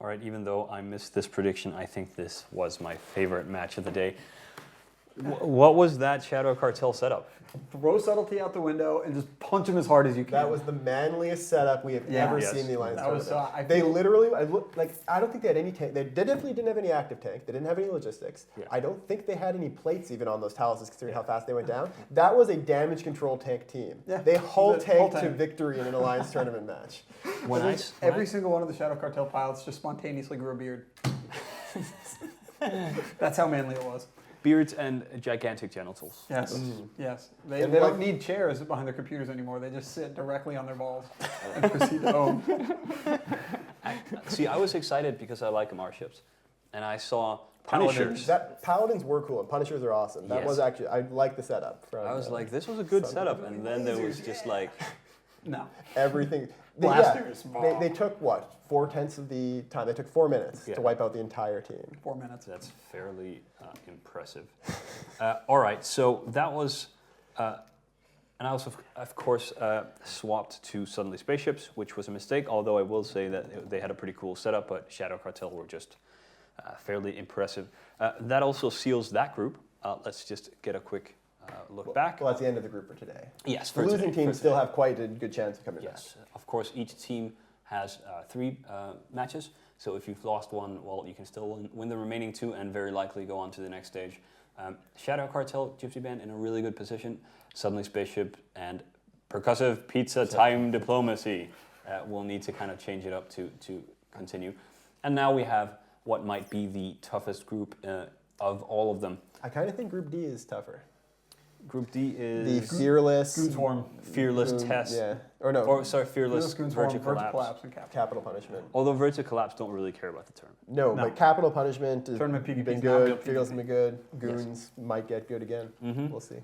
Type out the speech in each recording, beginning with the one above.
All right, even though I missed this prediction, I think this was my favorite match of the day. What was that Shadow Cartel setup? Throw subtlety out the window and just punch him as hard as you can. That was the manliest setup we have ever seen in the Alliance tournament. They literally, I don't think they had any tank. They definitely didn't have any active tank. They didn't have any logistics. Yeah. I don't think they had any plates even on those Taluses, considering how fast they went down. That was a damage control tank team. Yeah. They hull tanked to victory in an Alliance tournament match. Every single one of the Shadow Cartel pilots just spontaneously grew a beard. That's how manly it was. Beards and gigantic genitals. Yes, yes. They don't need chairs behind their computers anymore. They just sit directly on their balls and proceed to own. I was excited because I like MR ships. And I saw Punishers. Paladins were cool, and Punishers are awesome. That was actually, I like the setup. I was like, this was a good setup. And then there was just like... No. Everything. Blasters. They took, 4/10 of the time? They took 4 minutes to wipe out the entire team. 4 minutes. That's fairly impressive. All right, so that was... and I also, of course, swapped to Suddenly Spaceships, which was a mistake, although I will say that they had a pretty cool setup, but Shadow Cartel were just fairly impressive. That also seals that group. Let's just get a quick... look back. Well, that's the end of the group for today. Yes, the losing teams still have quite a good chance of coming back. Yes, of course, each team has 3 matches. So if you've lost one, well, you can still win the remaining 2 and very likely go on to the next stage. Shadow Cartel, Gypsy Band in a really good position. Suddenly Spaceship and Percussive Pizza Time Diplomacy will need to kind of change it up to continue. And now we have what might be the toughest group of all of them. I kind of think Group D is tougher. Group D is... The Fearless... Goonswarm. Fearless Test. Yeah. Or no. Fearless Vertical Collapse. And Capital Punishment. Although Vertical Collapse don't really care about the tournament. No, but Capital Punishment has been good. Fearless has been good. Goons might get good again. We'll see.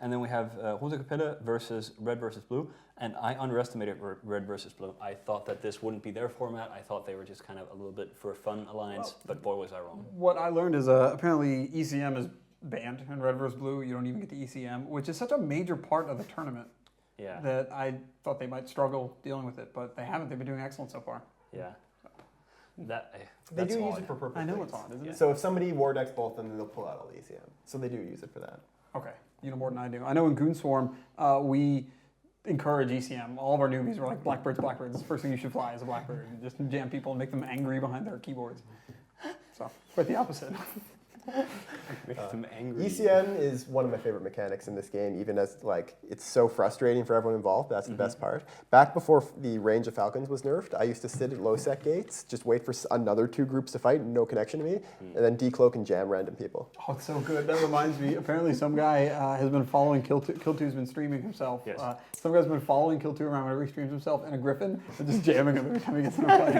And then we have Rote Kapelle versus Red versus Blue. And I underestimated Red versus Blue. I thought that this wouldn't be their format. I thought they were just kind of a little bit for a fun alliance. But boy, was I wrong. What I learned is apparently ECM is banned in Red vs. Blue. You don't even get the ECM, which is such a major part of the tournament that I thought they might struggle dealing with it, but they haven't. They've been doing excellent so far. Yeah. They do use it for purpose. I know it's odd, isn't it? So if somebody war decks both, then they'll pull out all the ECM. So they do use it for that. Okay. You know more than I do. I know in Goonswarm, we encourage ECM. All of our newbies were like, Blackbirds. The first thing you should fly is a Blackbird. And just jam people and make them angry behind their keyboards. So, quite the opposite. Make them angry. ECM is one of my favorite mechanics in this game, even as it's so frustrating for everyone involved. That's the best part. Back before the range of Falcons was nerfed, I used to sit at low sec gates, just wait for another 2 groups to fight, no connection to me, and then decloak and jam random people. Oh, it's so good. That reminds me, apparently some guy has been following Kill2. Kill2's been streaming himself. Yes. Some guy's been following Kill2 around whenever he streams himself in a Griffin and just jamming him every time he gets in a fight.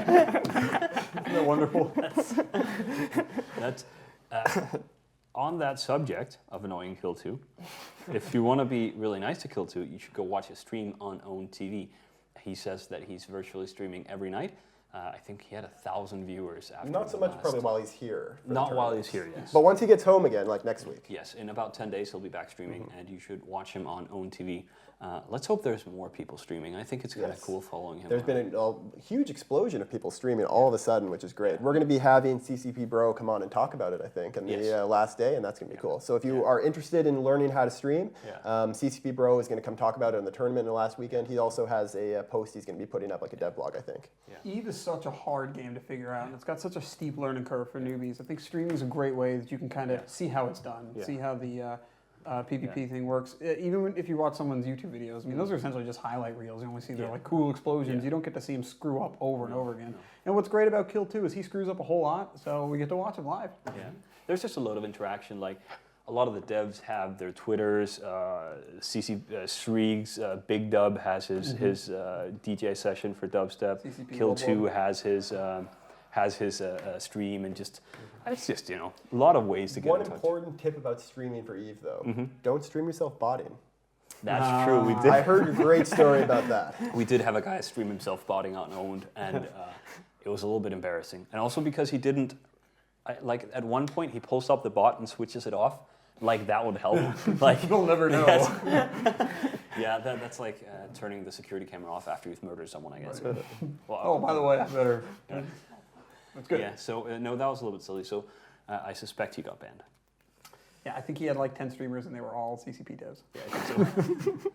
Isn't that wonderful? That's on that subject of annoying Kill2, if you want to be really nice to Kill2, you should go watch his stream on Own TV. He says that he's virtually streaming every night. I think he had 1,000 viewers after. Not so much probably while he's here. Not while he's here, yes. But once he gets home again, like next week. Yes, in about 10 days he'll be back streaming, and you should watch him on Own TV. Let's hope there's more people streaming. I think it's kind of cool following him. There's been a huge explosion of people streaming all of a sudden, which is great. We're going to be having CCP Bro come on and talk about it, I think, on the last day, and that's going to be cool. So if you are interested in learning how to stream, CCP Bro is going to come talk about it in the tournament in the last weekend. He also has a post he's going to be putting up, like a dev blog, I think. Yeah. EVE is such a hard game to figure out, and it's got such a steep learning curve for newbies. I think streaming is a great way that you can kind of see how it's done, see how the PvP thing works. Even if you watch someone's YouTube videos, I mean, those are essentially just highlight reels. You only see their cool explosions. You don't get to see him screw up over and over again. And what's great about Kill2 is he screws up a whole lot, so we get to watch him live. Yeah, there's just a lot of interaction. Like a lot of the devs have their Twitters. Sriegs, Big Dub has his DJ session for dubstep. Kill2 has his stream, and it's just a lot of ways to get in touch. One important tip about streaming for EVE though: don't stream yourself botting. That's true. We did. I heard a great story about that. We did have a guy stream himself botting out and owned, and it was a little bit embarrassing. And also because he didn't, at one point he pulls up the bot and switches it off. Like that would help. You'll never know. Yeah, that's like turning the security camera off after you've murdered someone, I guess. Right. Well, by the way, I better That's good. Yeah, so no, that was a little bit silly. So I suspect he got banned. Yeah, I think he had like 10 streamers and they were all CCP devs. Yeah, I think so.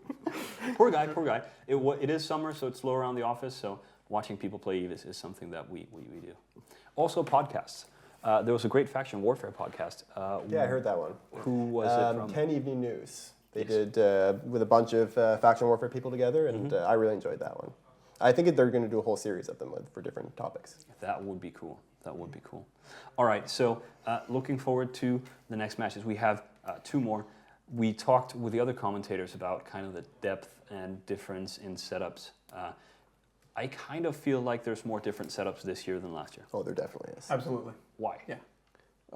Poor guy, poor guy. It is summer, so it's slow around the office, so watching people play EVE is something that we do. Also, podcasts. There was a great Faction Warfare podcast. Yeah, I heard that one. Who was it from? 10 Evening News. They did with a bunch of Faction Warfare people together, and I really enjoyed that one. I think they're going to do a whole series of them for different topics. That would be cool. That would be cool. All right, so looking forward to the next matches. We have 2 more. We talked with the other commentators about kind of the depth and difference in setups. I kind of feel like there's more different setups this year than last year. Oh, there definitely is. Absolutely. Why? Yeah.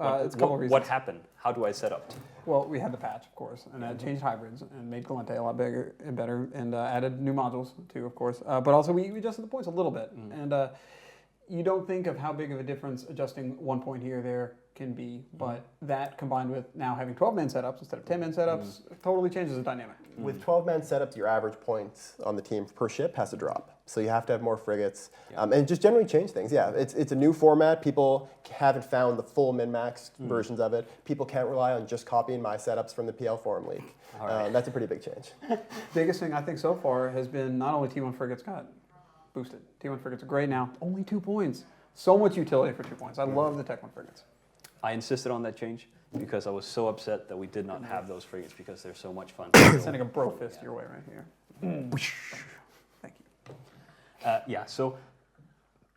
It's a couple of reasons. What happened? How do I set up? Well, we had the patch, of course, and that changed hybrids and made Galente a lot bigger and better, and added new modules too, of course. But also we adjusted the points a little bit, and you don't think of how big of a difference adjusting 1 point here or there can be, but that combined with now having 12-man setups instead of 10-man setups totally changes the dynamic. With 12-man setups, your average points on the team per ship has to drop. So you have to have more frigates, and just generally change things. Yeah, it's a new format. People haven't found the full min-max versions of it. People can't rely on just copying my setups from the PL forum leak. That's a pretty big change. Biggest thing I think so far has been not only T1 frigates got boosted. T1 frigates are great now. Only 2 points. So much utility for 2 points. I love the Tech 1 frigates. I insisted on that change because I was so upset that we did not have those frigates because they're so much fun. Sending a bro fist your way right here. Thank you. Yeah, so,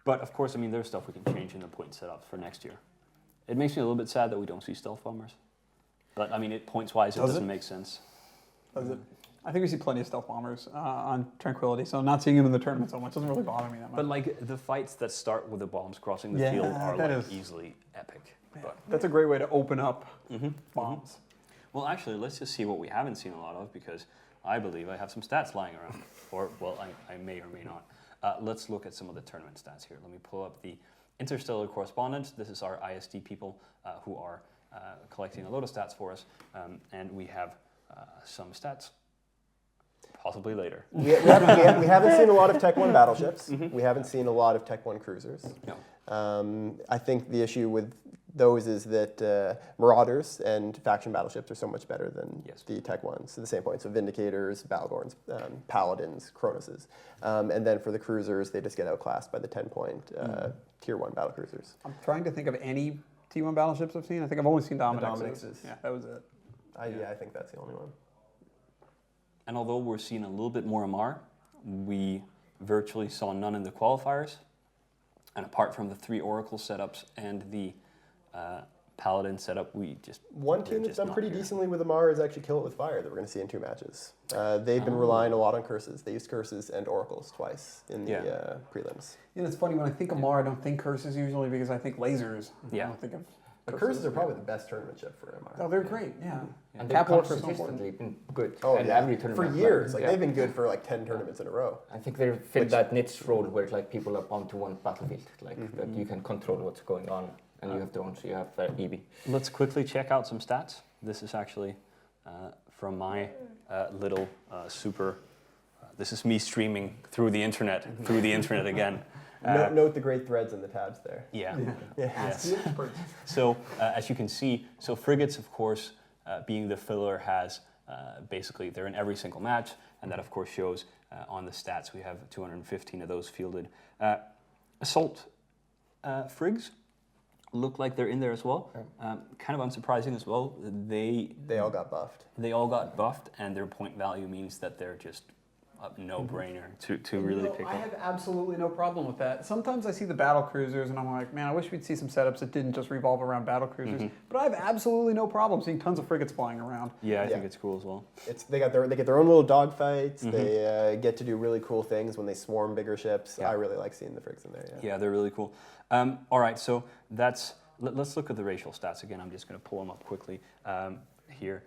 but of course, I mean, there's stuff we can change in the point setup for next year. It makes me a little bit sad that we don't see stealth bombers. But I mean, points-wise, it doesn't make sense. Does it? I think we see plenty of stealth bombers on Tranquility, so not seeing them in the tournament so much doesn't really bother me that much. But like the fights that start with the bombs crossing the field are like easily epic. Yeah, But that's a great way to open up bombs. Well, actually, let's just see what we haven't seen a lot of because I believe I have some stats lying around. Or, well, I may or may not. Let's look at some of the tournament stats here. Let me pull up the Interstellar Correspondence. This is our ISD people who are collecting a load of stats for us. And we have some stats. Possibly later. We haven't seen a lot of Tech 1 battleships. We haven't seen a lot of Tech 1 cruisers. No. I think the issue with those is that Marauders and faction battleships are so much better than the Tech 1s. So the same point. So Vindicators, Balgorns, Paladins, Cronoses. And then for the cruisers, they just get outclassed by the 10-point Tier 1 battlecruisers. I'm trying to think of any T1 battleships I've seen. I think I've only seen Dominixes. Dominixes. Yeah, that was it. I think that's the only one. And although we're seeing a little bit more MR, we virtually saw none in the qualifiers. And apart from the 3 Oracle setups and the Paladin setup, one team that's done pretty decently with Amar is actually Kill It With Fire that we're going to see in 2 matches. They've been relying a lot on curses. They used curses and oracles twice in the prelims. You know, it's funny when I think Amar, I don't think curses usually because I think lasers. Yeah. I don't think of The curses are probably the best tournament ship for Amar. Oh, they're great. Yeah. And they've consistently been good. Oh, and yeah. every tournament. For years. They've been good for like 10 tournaments in a row. I think they fit that niche role where like people are bound to one battlefield, like that you can control what's going on, and you have drones, you have EV. Let's quickly check out some stats. This is actually from my little super. This is me streaming through the internet again. Note the great threads in the tabs there. Yeah. Yes. So as you can see, so frigates, of course, being the filler, has basically they're in every single match, and that of course shows on the stats. We have 215 of those fielded. Assault frigs look like they're in there as well. Kind of unsurprising as well. They all got buffed. They all got buffed, and their point value means that they're just a no-brainer to really pick up. I have absolutely no problem with that. Sometimes I see the battle cruisers and I'm like, man, I wish we'd see some setups that didn't just revolve around battle cruisers. But I have absolutely no problem seeing tons of frigates flying around. Yeah, I think it's cool as well. They get their own little dogfights. They get to do really cool things when they swarm bigger ships. I really like seeing the frigs in there. Yeah, they're really cool. All right, so let's look at the racial stats again. I'm just going to pull them up quickly. Here.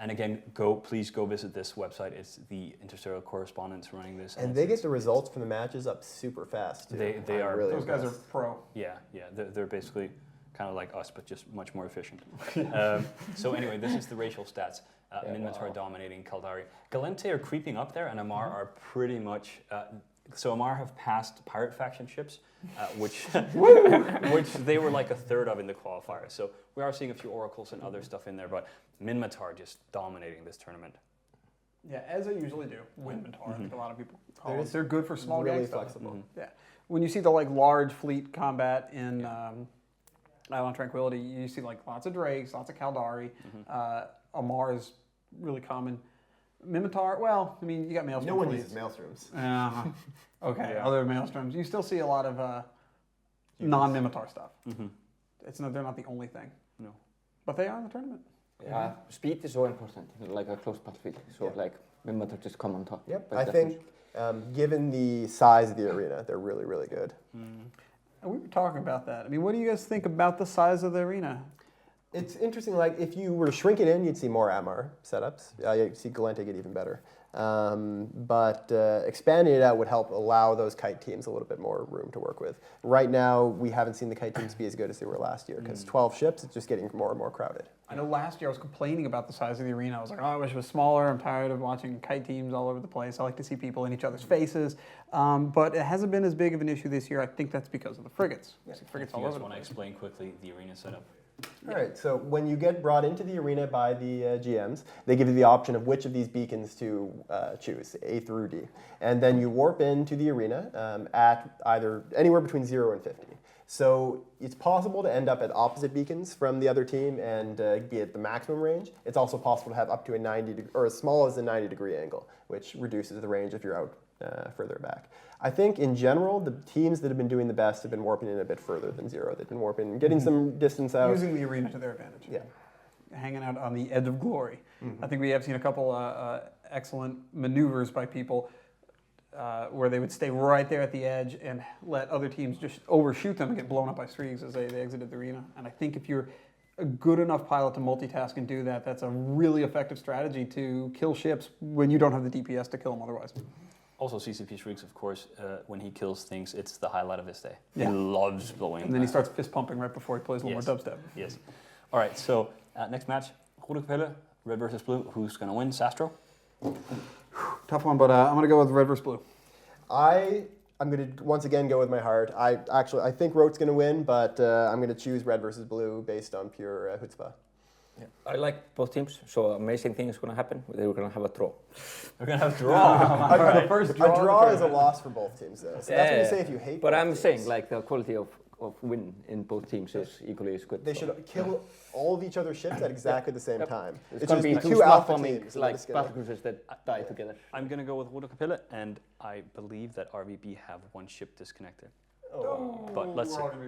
And again, please go visit this website. It's the Interstellar Correspondence running this. And they get the results from the matches up super fast, too. They are. Really those guys are pro. Yeah. They're basically kind of like us, but just much more efficient. So anyway, this is the racial stats. Minmatar dominating Kaldari. Galente are creeping up there, and Amar are pretty much So Amar have passed pirate faction ships, which they were like a third of in the qualifiers. So we are seeing a few oracles and other stuff in there, but Minmatar just dominating this tournament. Yeah, as they usually do. Minmatar, I think a lot of people call it. They're good for small really gang stuff. flexible. Yeah. When you see the like large fleet combat in Island Tranquility, you see like lots of Drakes, lots of Kaldari. Amar is really common. Minmatar, well, I mean, you got Maelstrom. No one fleets. uses Maelstroms. Okay, other Maelstroms. You still see a lot of non-Minmatar stuff. They're not the only thing. No. But they are in the tournament. Yeah, speed is so important, like a close battlefield. So like Minmatar just come on top. Yep, Like I think given the size of the arena, they're really, really good. And we were talking about that. I mean, what do you guys think about the size of the arena? It's interesting, like, if you were to shrink it in, you'd see more Amar setups. You'd see Galente get even better. But expanding it out would help allow those kite teams a little bit more room to work with. Right now, we haven't seen the kite teams be as good as they were last year, because 12 ships, it's just getting more and more crowded. I know last year I was complaining about the size of the arena. I was like, oh, I wish it was smaller. I'm tired of watching kite teams all over the place. I like to see people in each other's faces. But it hasn't been as big of an issue this year. I think that's because of the frigates. Yeah. Frigates Do all you over guys the want to place. explain quickly the arena setup? All right, so when you get brought into the arena by the GMs, they give you the option of which of these beacons to choose, A through D. And then you warp into the arena at either anywhere between 0 and 50. So it's possible to end up at opposite beacons from the other team and be at the maximum range. It's also possible to have up to a 90 or as small as a 90-degree angle, which reduces the range if you're out further back. I think in general, the teams that have been doing the best have been warping in a bit further than 0. They've been warping, getting some distance out. Using the arena to their advantage. Yeah. Hanging out on the edge of glory. I think we have seen a couple excellent maneuvers by people where they would stay right there at the edge and let other teams just overshoot them and get blown up by streaks as they exited the arena. And I think if you're a good enough pilot to multitask and do that, that's a really effective strategy to kill ships when you don't have the DPS to kill them otherwise. Also, CCP Shrieks, of course, when he kills things, it's the highlight of his day. Yeah. He loves blowing. And then he starts fist pumping right before he plays a little Yes. more dubstep. Yes. All right, so next match, Rode Kapelle, red versus blue. Who's going to win? Sastro? Tough one, but I'm going to go with red versus blue. I'm going to once again go with my heart. I think Rote's going to win, but I'm going to choose red versus blue based on pure chutzpah. Yeah. I like both teams, so amazing thing is going to happen. They're going to have a draw. We're going to have a draw. The first draw. A draw is a loss for both teams, though. So that's what you say if you hate But both I'm teams. saying, like, the quality of win in both teams is equally as good. They should kill all of each other's ships at exactly the same Yep. time. It's It going to should be be two two alpha bombing, teams. like battlecruisers that die together. I'm going to go with Rode Kapelle, and I believe that RVB have one ship disconnected. Oh. But let's see. We're all gonna be